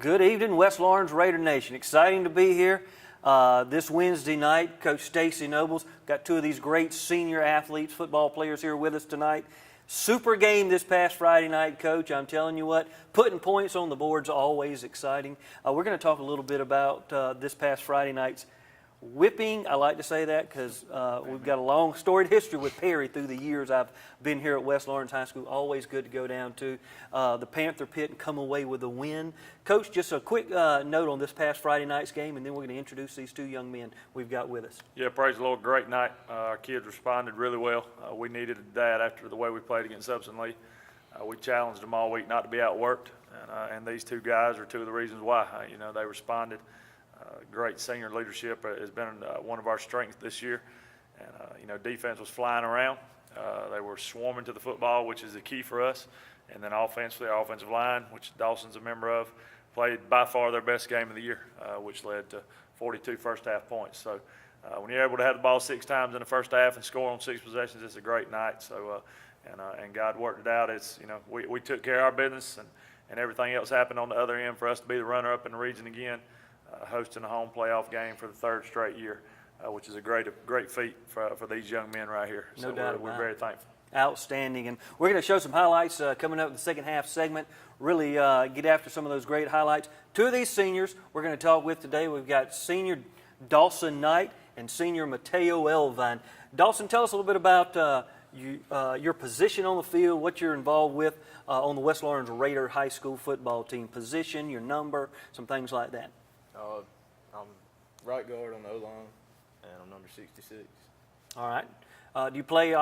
Good evening, West Lawrence Raider Nation. Exciting to be here this Wednesday night. Coach Stacy Nobles got two of these great senior athletes, football players here with us tonight. Super game this past Friday night, Coach. I'm telling you what, putting points on the board's always exciting. We're going to talk a little bit about this past Friday night's whipping. I like to say that because we've got a long storied history with Perry through the years I've been here at West Lawrence High School. Always good to go down to the Panther Pit and come away with a win. Coach, just a quick note on this past Friday night's game, and then we're going to introduce these two young men we've got with us. Yeah, praise the Lord. Great night. Our kids responded really well. We needed that after the way we played against Upson Lee. We challenged them all week not to be outworked, and these two guys are two of the reasons why. They responded. Great senior leadership has been one of our strengths this year. And, defense was flying around. They were swarming to the football, which is the key for us. And then offensively, our offensive line, which Dawson's a member of, played by far their best game of the year, which led to 42 first-half points. So when you're able to have the ball 6 times in the first half and score on 6 possessions, it's a great night. So and God worked it out. It's we took care of our business, and everything else happened on the other end for us to be the runner-up in the region again. Hosting a home playoff game for the 3rd straight year, which is a great feat for these young men right here. No doubt we're very thankful. Outstanding. And we're going to show some highlights coming up in the second half segment, really get after some of those great highlights. Two of these seniors we're going to talk with today. We've got senior Dawson Knight and senior Mateo Elvine. Dawson, tell us a little bit about your position on the field, what you're involved with on the West Lawrence Raider High School football team. Position, your number, some things like that. I'm right guard on the O-line, and I'm number 66. All right. Do you play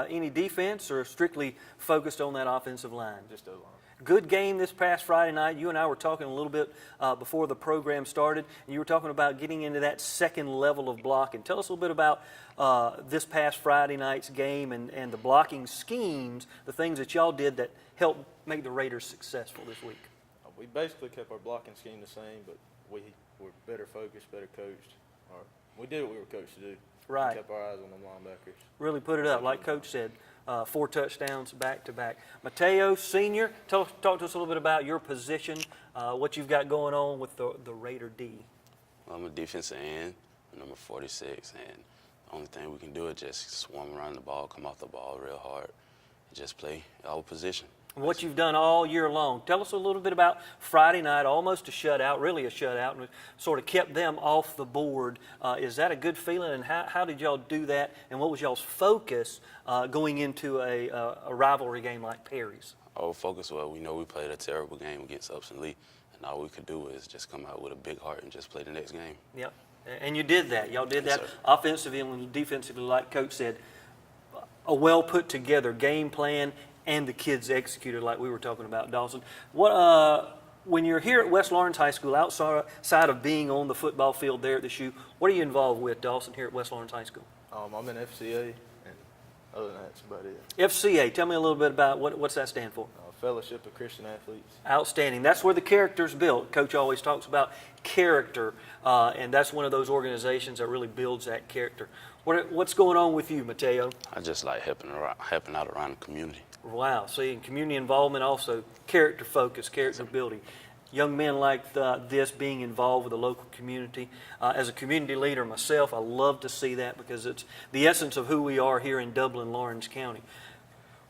any defense or strictly focused on that offensive line? Just O-line. Good game this past Friday night. You and I were talking a little bit before the program started, and you were talking about getting into that second level of blocking. Tell us a little bit about this past Friday night's game and the blocking schemes, the things that y'all did that helped make the Raiders successful this week. We basically kept our blocking scheme the same, but we were better focused, better coached. We did what we were coached to do. Right. We kept our eyes on the linebackers. Really put it up, like Coach said, 4 touchdowns back-to-back. Mateo, senior, talk to us a little bit about your position, what you've got going on with the Raider D. Well, I'm a defensive end, number 46, and the only thing we can do is just swarm around the ball, come off the ball real hard, and just play our position. What you've done all year long. Tell us a little bit about Friday night, almost a shutout, really a shutout, and sort of kept them off the board. Is that a good feeling, and how did y'all do that, and what was y'all's focus going into a rivalry game like Perry's? Our focus was, we know we played a terrible game against Upson Lee, and all we could do is just come out with a big heart and just play the next game. Yep, and you did that. Y'all did that Yes, sir. Offensively and defensively, like Coach said. A well put together game plan, and the kids executed like we were talking about, Dawson. When you're here at West Lawrence High School, outside of being on the football field there at the SHU, what are you involved with, Dawson, here at West Lawrence High School? I'm in FCA, and other than that, that's about it. FCA, tell me a little bit about what's that stand for? Fellowship of Christian Athletes. Outstanding. That's where the character's built. Coach always talks about character, and that's one of those organizations that really builds that character. What's going on with you, Mateo? I just like helping out around the community. Wow. See, community involvement also, character focus, character building. Young men like this being involved with the local community. As a community leader myself, I love to see that because it's the essence of who we are here in Dublin, Lawrence County.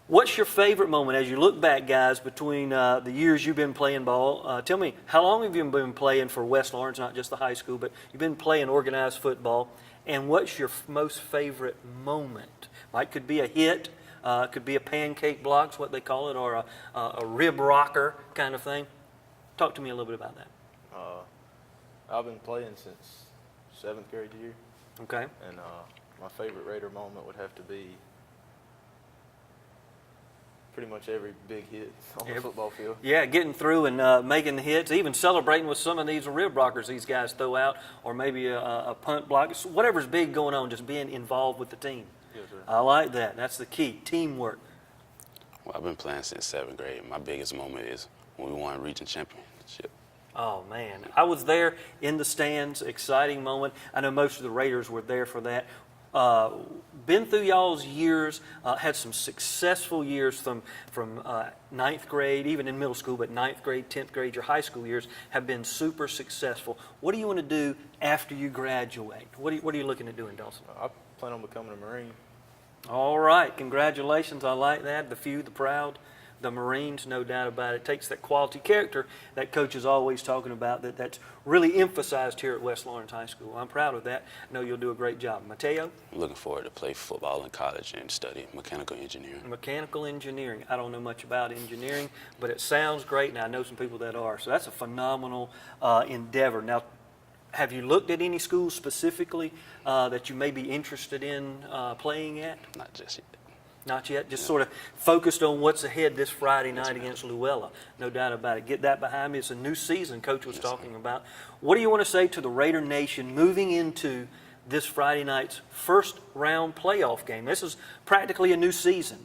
What's your favorite moment as you look back, guys, between the years you've been playing ball? Tell me, how long have you been playing for West Lawrence, not just the high school, but you've been playing organized football, and what's your most favorite moment? Could be a hit, could be a pancake blocks, what they call it, or a rib rocker kind of thing. Talk to me a little bit about that. I've been playing since 7th grade year. Okay. And my favorite Raider moment would have to be pretty much every big hit on the football field. Yeah, getting through and making the hits, even celebrating with some of these rib rockers these guys throw out, or maybe a punt block, whatever's big going on, just being involved with the team. Yes, sir. I like that. That's the key, teamwork. Well, I've been playing since 7th grade. My biggest moment is when we won region championship. Oh, man. I was there in the stands, exciting moment. I know most of the Raiders were there for that. been through y'all's years, had some successful years from ninth grade, even in middle school, but ninth grade, 10th grade, your high school years have been super successful. What do you want to do after you graduate? What are you looking at doing, Dawson? I plan on becoming a Marine. All right, congratulations. I like that. The few, the proud, the Marines, no doubt about it. It takes that quality character that Coach is always talking about that's really emphasized here at West Lawrence High School. I'm proud of that. I know you'll do a great job. Mateo? I'm looking forward to play football in college and study mechanical engineering. Mechanical engineering. I don't know much about engineering, but it sounds great, and I know some people that are. So that's a phenomenal endeavor. Now, have you looked at any schools specifically that you may be interested in playing at? Not just yet. Not yet. Just sort of focused on what's ahead this Friday night against Luella. No doubt about it. Get that behind me. It's a new season Coach was talking about. What do you want to say to the Raider Nation moving into this Friday night's first round playoff game? This is practically a new season.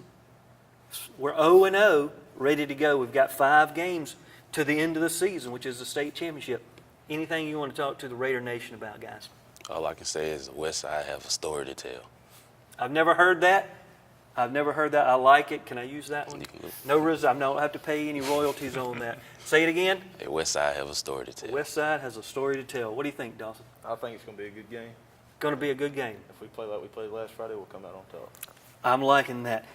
We're 0-0, ready to go. We've got 5 games to the end of the season, which is the state championship. Anything you want to talk to the Raider Nation about, guys? All I can say is the West Side have a story to tell. I've never heard that. I like it. Can I use that one? You can look. No risk. I don't have to pay any royalties on that. Say it again. Hey, West Side have a story to tell. West Side has a story to tell. What do you think, Dawson? I think it's going to be a good game. Going to be a good game. If we play like we played last Friday, we'll come out on top. I'm liking that.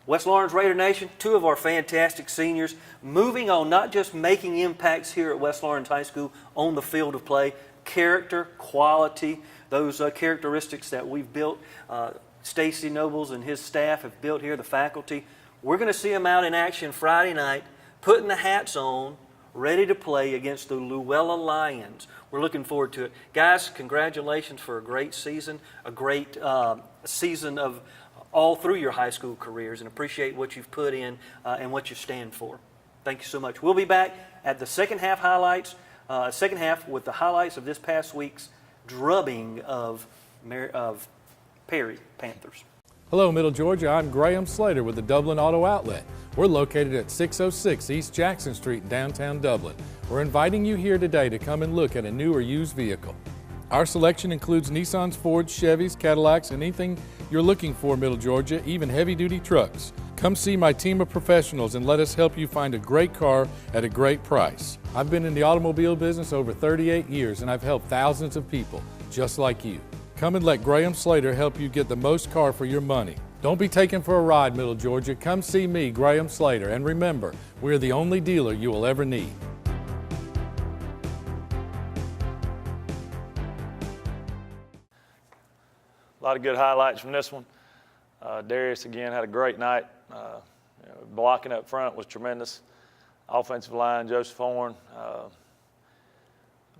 West Lawrence Raider Nation, 2 of our fantastic seniors, moving on, not just making impacts here at West Lawrence High School on the field of play, character, quality, those characteristics that we've built. Stacy Nobles and his staff have built here, the faculty. We're going to see them out in action Friday night, putting the hats on, ready to play against the Luella Lions. We're looking forward to it. Guys, congratulations for a great season, a great season of all through your high school careers, and appreciate what you've put in and what you stand for. Thank you so much. We'll be back at the second half with the highlights of this past week's drubbing of Perry Panthers. Hello, Middle Georgia. I'm Graham Slater with the Dublin Auto Outlet. We're located at 606 East Jackson Street in downtown Dublin. We're inviting you here today to come and look at a new or used vehicle. Our selection includes Nissans, Fords, Chevys, Cadillacs, and anything you're looking for, Middle Georgia, even heavy-duty trucks. Come see my team of professionals and let us help you find a great car at a great price. I've been in the automobile business over 38 years, and I've helped thousands of people just like you. Come and let Graham Slater help you get the most car for your money. Don't be taken for a ride, Middle Georgia. Come see me, Graham Slater, and remember, we're the only dealer you will ever need. A lot of good highlights from this one. Darius, again, had a great night. Blocking up front was tremendous. Offensive line, Joseph Horn,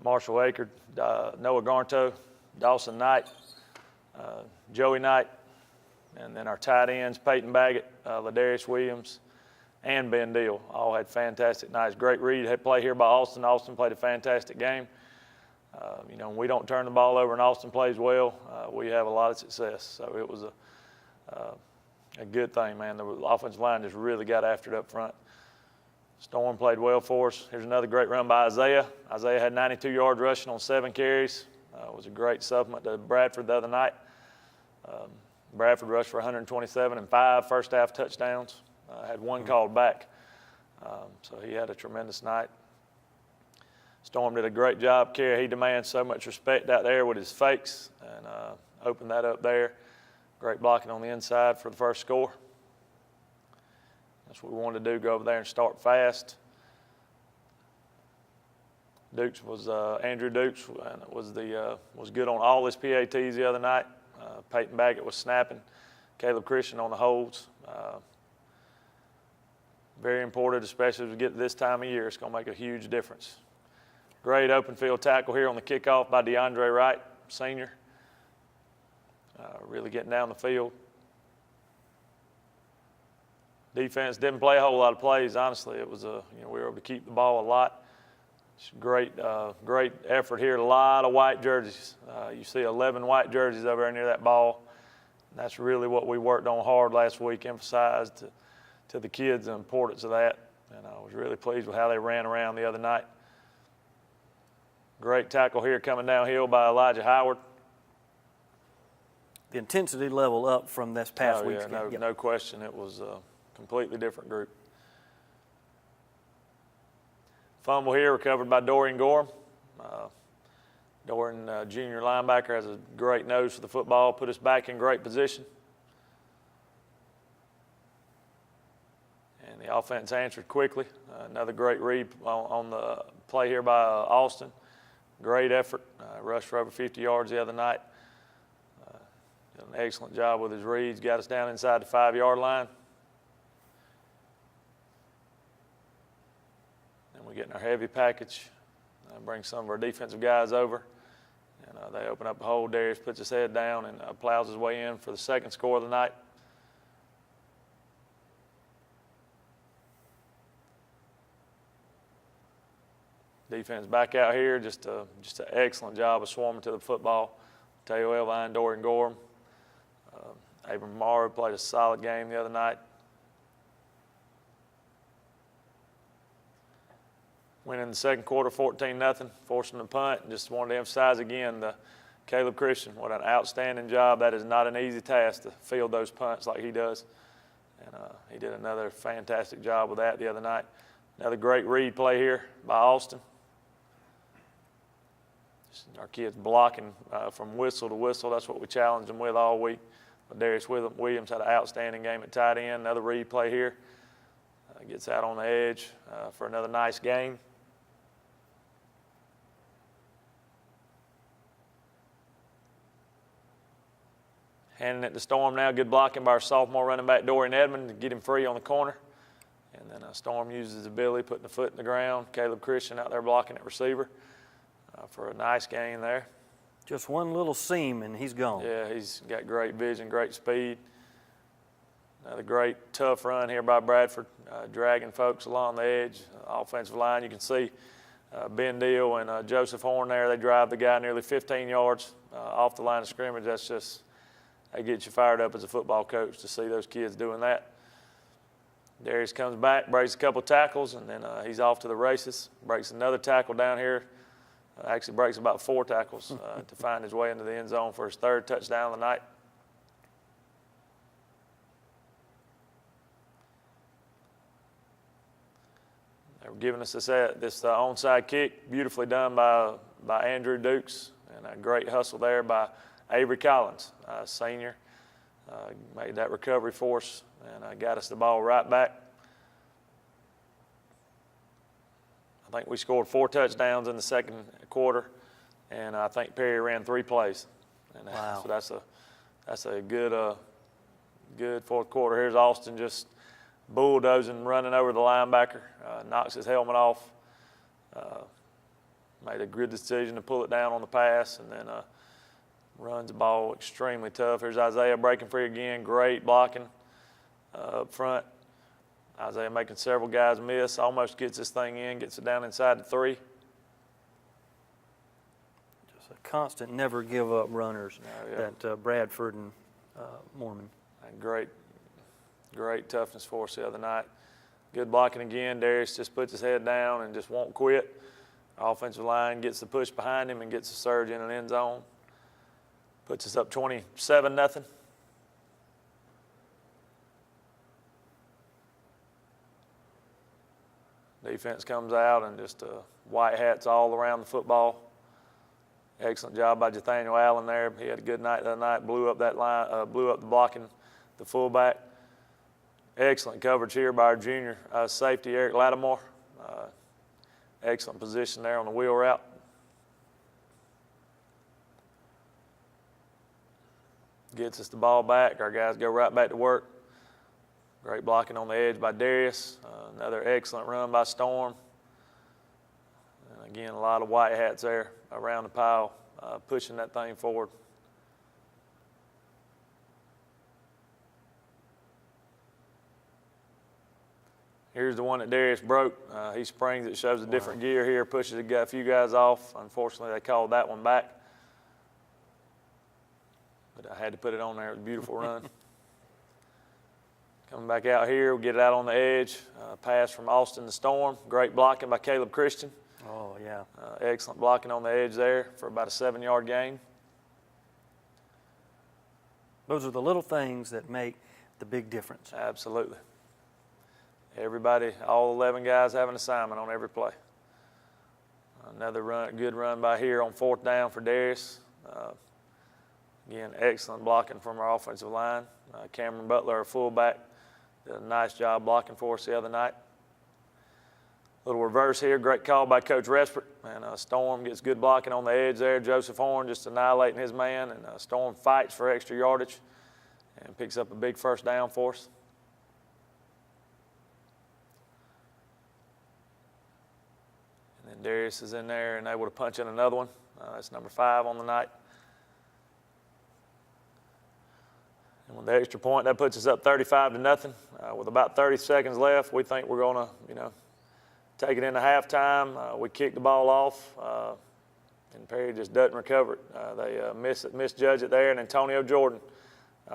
Marshall Akert, Noah Garnto, Dawson Knight, Joey Knight, and then our tight ends, Peyton Baggett, Ladarius Williams, and Ben Deal, all had fantastic nights. Great read play here by Austin. Austin played a fantastic game. When we don't turn the ball over and Austin plays well, we have a lot of success. So it was a good thing, man. The offensive line just really got after it up front. Storm played well for us. Here's another great run by Isaiah. Isaiah had 92 yards rushing on 7 carries. It was a great supplement to Bradford the other night. Bradford rushed for 127 and 5 first half touchdowns. Had 1 called back. So he had a tremendous night. Storm did a great job. He demands so much respect out there with his fakes and opened that up there. Great blocking on the inside for the first score. That's what we wanted to do, go over there and start fast. Dukes was Andrew Dukes was good on all his PATs the other night. Peyton Baggett was snapping. Caleb Christian on the holds. Very important, especially as we get to this time of year. It's going to make a huge difference. Great open field tackle here on the kickoff by DeAndre Wright, senior. Really getting down the field. Defense didn't play a whole lot of plays, honestly. It was we were able to keep the ball a lot. It's great effort here. A lot of white jerseys. You see 11 white jerseys over there near that ball. And that's really what we worked on hard last week, emphasized to the kids the importance of that. And I was really pleased with how they ran around the other night. Great tackle here coming downhill by Elijah Howard. the intensity level up from this past Oh, week's yeah, game. no question. It was a completely different group. Fumble here recovered by Dorian Gorham. Dorian, junior linebacker, has a great nose for the football, put us back in great position. And the offense answered quickly. Another great read on the play here by Austin. Great effort. Rushed for over 50 yards the other night. Did an excellent job with his reads. Got us down inside the 5-yard line. And we get in our heavy package. Bring some of our defensive guys over. And they open up a hole. Darius puts his head down and plows his way in for the second score of the night. Defense back out here, just an excellent job of swarming to the football. Teo Elvine, Dorian Gorham. Abram Morrow played a solid game the other night. Winning the second quarter 14-0, forcing the punt. And just wanted to emphasize again, Caleb Christian, what an outstanding job. That is not an easy task to field those punts like he does. And he did another fantastic job with that the other night. Another great read play here by Austin. Our kids blocking from whistle to whistle. That's what we challenged them with all week. But Darius Williams had an outstanding game at tight end. Another read play here. Gets out on the edge for another nice game. Handing it to Storm now. Good blocking by our sophomore running back, Dorian Edmond, to get him free on the corner. And then Storm uses his ability, putting the foot in the ground. Caleb Christian out there blocking at receiver for a nice gain there. Just one little seam and he's gone. Yeah, he's got great vision, great speed. Another great tough run here by Bradford, dragging folks along the edge. Offensive line, you can see Ben Deal and Joseph Horn there. They drive the guy nearly 15 yards off the line of scrimmage. That's just, that gets you fired up as a football coach to see those kids doing that. Darius comes back, breaks a couple tackles, and then he's off to the races. Breaks another tackle down here. Actually breaks about 4 tackles to find his way into the end zone for his 3rd touchdown of the night. They were giving us this onside kick, beautifully done by Andrew Dukes, and a great hustle there by Avery Collins, senior. Made that recovery for us and got us the ball right back. I think we scored 4 touchdowns in the second quarter, and I think Perry ran 3 plays. And wow. So that's a good fourth quarter. Here's Austin just bulldozing, running over the linebacker, knocks his helmet off. Made a good decision to pull it down on the pass, and then runs the ball extremely tough. Here's Isaiah breaking free again. Great blocking up front. Isaiah making several guys miss. Almost gets this thing in, gets it down inside the 3. Just a constant, never give up runners. Oh, yeah. That Bradford and Mormon. And great toughness for us the other night. Good blocking again. Darius just puts his head down and just won't quit. Our offensive line gets the push behind him and gets the surge in an end zone. Puts us up 27-0. Defense comes out and just white hats all around the football. Excellent job by Nathaniel Allen there. He had a good night the other night. Blew up that line, blew up the blocking, the fullback. Excellent coverage here by our junior safety, Eric Lattimore. Excellent position there on the wheel route. Gets us the ball back. Our guys go right back to work. Great blocking on the edge by Darius. Another excellent run by Storm. And again, a lot of white hats there around the pile, pushing that thing forward. Here's the one that Darius broke. He springs it, shows a different gear here, pushes a few guys off. Unfortunately, they called that one back. But I had to put it on there. It was a beautiful run. Coming back out here, we get it out on the edge. Pass from Austin to Storm. Great blocking by Caleb Christian. Oh, yeah. Excellent blocking on the edge there for about a 7-yard gain. Those are the little things that make the big difference. Absolutely. Everybody, all 11 guys have an assignment on every play. Another good run by here on 4th down for Darius. Again, excellent blocking from our offensive line. Cameron Butler, our fullback, did a nice job blocking for us the other night. Little reverse here, great call by Coach Respert, and Storm gets good blocking on the edge there. Joseph Horn just annihilating his man, and Storm fights for extra yardage and picks up a big first down for us. And then Darius is in there and able to punch in another one. That's number 5 on the night. And with the extra point, that puts us up 35-0. With about 30 seconds left, we think we're going to, take it into halftime. We kick the ball off, and Perry just doesn't recover it. They misjudge it there, and Antonio Jordan,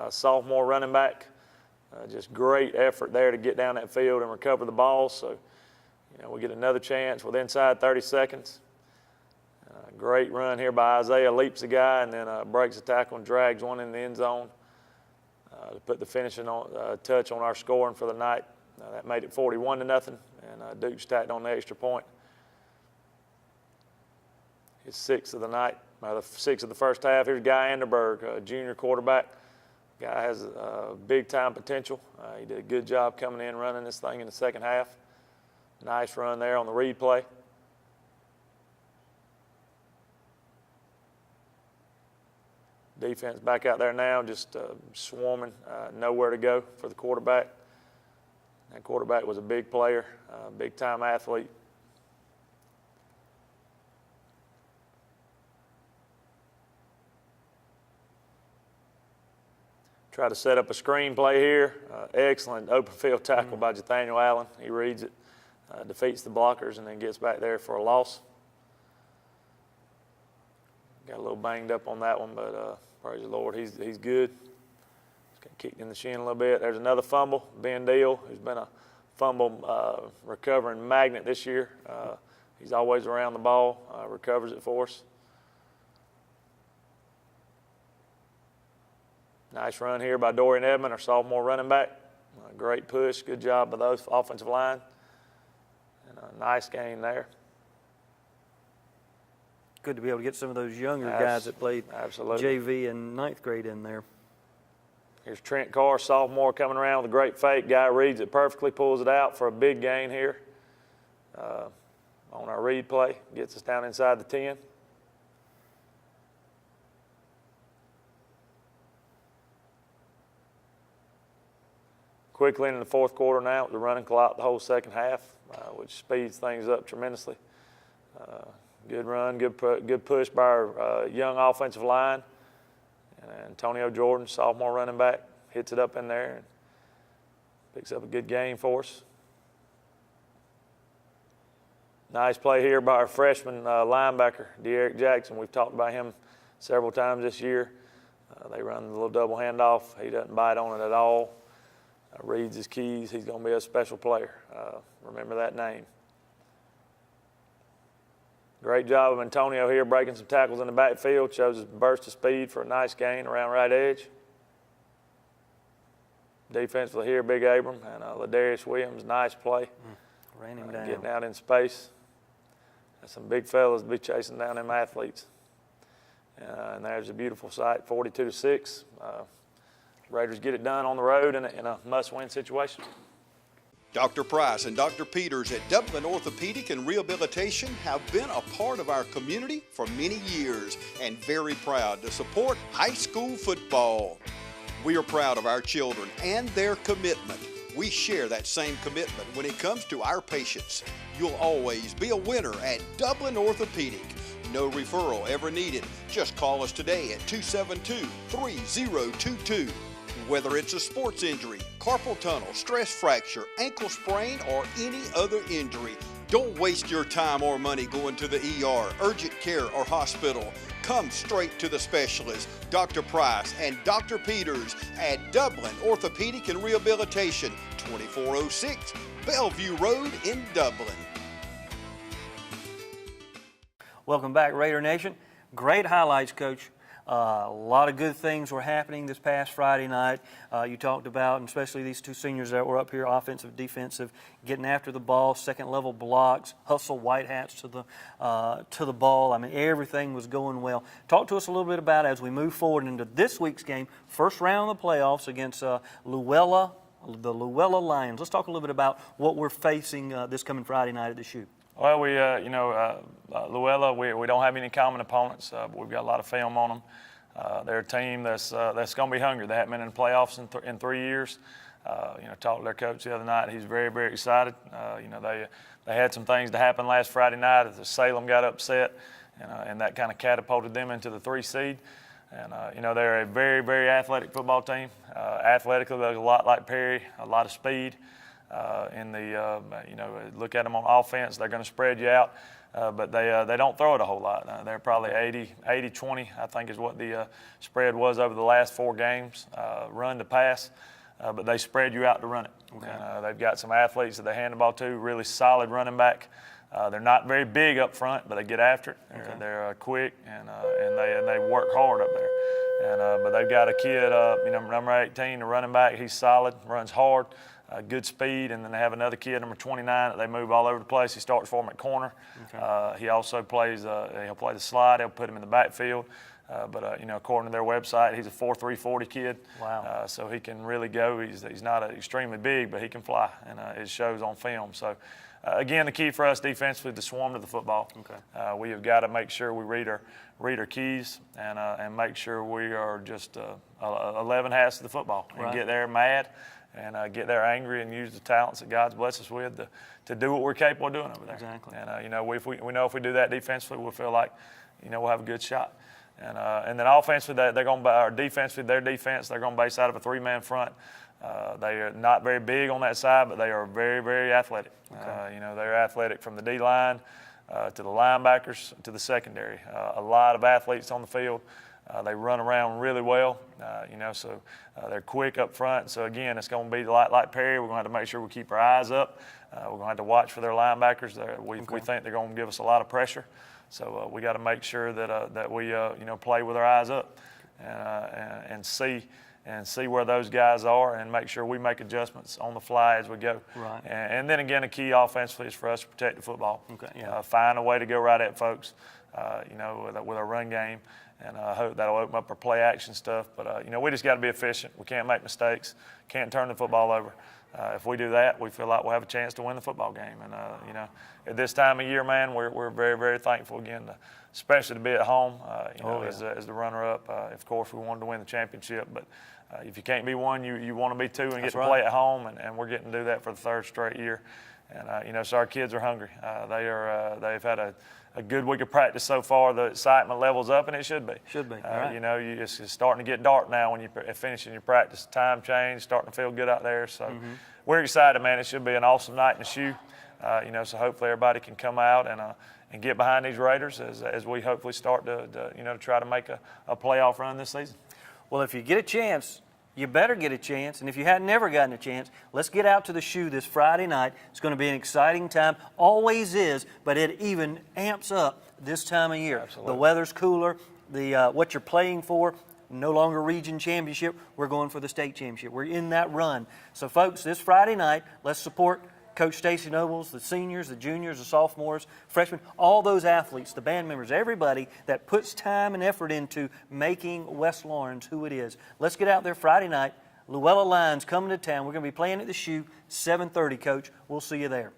sophomore running back, just great effort there to get down that field and recover the ball. So, we get another chance with inside 30 seconds. Great run here by Isaiah, leaps the guy, and then breaks the tackle and drags one in the end zone to put the finishing touch on our scoring for the night. That made it 41-0, and Duke stacked on the extra point. His 6th of the night, the 6th of the first half. Here's Guy Anderberg, a junior quarterback. Guy has big-time potential. He did a good job coming in, running this thing in the second half. Nice run there on the read play. Defense back out there now, just swarming, nowhere to go for the quarterback. That quarterback was a big player, big-time athlete. Try to set up a screen play here. Excellent open field tackle by Nathaniel Allen. He reads it, defeats the blockers, and then gets back there for a loss. Got a little banged up on that one, but praise the Lord, he's good. Just got kicked in the shin a little bit. There's another fumble. Ben Deal, who's been a fumble recovering magnet this year. He's always around the ball, recovers it for us. Nice run here by Dorian Edmond, our sophomore running back. Great push, good job by those offensive line. And a nice gain there. Good to be able to get some of those younger guys that played JV and 9th grade in there. Here's Trent Carr, sophomore, coming around with a great fake. Guy reads it perfectly, pulls it out for a big gain here on our read play. Gets us down inside the 10. Quickly into the 4th quarter now, the running clock the whole second half, which speeds things up tremendously. Good run, good push by our young offensive line. And Antonio Jordan, sophomore running back, hits it up in there and picks up a good gain for us. Nice play here by our freshman linebacker, De'Eric Jackson. We've talked about him several times this year. They run the little double handoff. He doesn't bite on it at all. Reads his keys. He's going to be a special player. Remember that name. Great job of Antonio here, breaking some tackles in the backfield. Shows his burst of speed for a nice gain around right edge. Defensively here, Big Abram and Ladarius Williams, nice play. Ran him down. Getting out in space. That's some big fellas to be chasing down them athletes. And there's a beautiful sight, 42-6. Raiders get it done on the road in a must-win situation. Dr. Price and Dr. Peters at Dublin Orthopedic and Rehabilitation have been a part of our community for many years and very proud to support high school football. We are proud of our children and their commitment. We share that same commitment when it comes to our patients. You'll always be a winner at Dublin Orthopedic. No referral ever needed. Just call us today at 272-3022. Whether it's a sports injury, carpal tunnel, stress fracture, ankle sprain, or any other injury, don't waste your time or money going to the ER, urgent care, or hospital. Come straight to the specialist, Dr. Price and Dr. Peters at Dublin Orthopedic and Rehabilitation, 2406 Bellevue Road in Dublin. Welcome back, Raider Nation. Great highlights, Coach. A lot of good things were happening this past Friday night. You talked about, and especially these two seniors that were up here, offensive, defensive, getting after the ball, second-level blocks, hustle white hats to the ball. I mean, everything was going well. Talk to us a little bit about as we move forward into this week's game, first round of the playoffs against the Luella Lions. Let's talk a little bit about what we're facing this coming Friday night at the Shoe. Well, Luella, we don't have any common opponents. But we've got a lot of film on them. They're a team that's going to be hungry. They haven't been in the playoffs in 3 years. Talked to their coach the other night. He's very, very excited. They had some things to happen last Friday night as Salem got upset, and that kind of catapulted them into the 3 seed. And, they're a very, very athletic football team. Athletically, they're a lot like Perry, a lot of speed. Look at them on offense, they're going to spread you out, but they don't throw it a whole lot. They're probably 80-20, I think is what the spread was over the last 4 games, run to pass, but they spread you out to run it. Okay. They've got some athletes that they hand the ball to, really solid running back. They're not very big up front, but they get after it. They're quick, and they work hard up there. But they've got a kid, number 18, the running back. He's solid, runs hard. Good speed, and then they have another kid, number 29, that they move all over the place. He starts for them at corner. Okay. He also plays. He'll play the slide. They'll put him in the backfield. According to their website, he's a 4.3 40 kid. Wow. So he can really go. He's not extremely big, but he can fly, and it shows on film. So. Again, the key for us defensively is to swarm to the football. Okay. We have got to make sure we read our keys and make sure we are just 11 halves to the football and get there mad and get there angry and use the talents that God's blessed us with to do what we're capable of doing over there. Exactly. And we know if we do that defensively, we'll feel like we'll have a good shot. And then offensively, they're going to, or defensively, their defense, they're going to base out of a 3-man front. They are not very big on that side, but they are very, very athletic. Okay. They're athletic from the D-line to the linebackers to the secondary. A lot of athletes on the field. They run around really well, so they're quick up front. So, again, it's going to be like Perry. We're going to have to make sure we keep our eyes up. We're going to have to watch for their linebackers. We think they're going to give us a lot of pressure. So we got to make sure that we play with our eyes up and see where those guys are and make sure we make adjustments on the fly as we go. Right. And then again, the key offensively is for us to protect the football. Okay. Yeah. Find a way to go right at folks, with our run game, and I hope that'll open up our play action stuff. But we just got to be efficient. We can't make mistakes. Can't turn the football over. If we do that, we feel like we'll have a chance to win the football game. And at this time of year, man, we're very, very thankful again, especially to be at home. As the runner-up. Of course, we wanted to win the championship, but if you can't be one, you want to be 2 and get to play at home, and we're getting to do that for the 3rd straight year. And so our kids are hungry. They've had a good week of practice so far. The excitement level's up, and it should be. Should be. Right. It's starting to get dark now when you're finishing your practice. Time change, starting to feel good out there. So we're excited, man. It should be an awesome night in the Shoe. So hopefully everybody can come out and get behind these Raiders as we hopefully start to try to make a playoff run this season. Well, if you get a chance, you better get a chance. And if you hadn't never gotten a chance, let's get out to the Shoe this Friday night. It's going to be an exciting time. Always is, but it even amps up this time of year. Absolutely. The weather's cooler. What you're playing for, no longer region championship. We're going for the state championship. We're in that run. So, folks, this Friday night, let's support Coach Stacy Nobles, the seniors, the juniors, the sophomores, freshmen, all those athletes, the band members, everybody that puts time and effort into making West Lawrence who it is. Let's get out there Friday night. Luella Lions coming to town. We're going to be playing at the Shoe, 7:30, Coach. We'll see you there.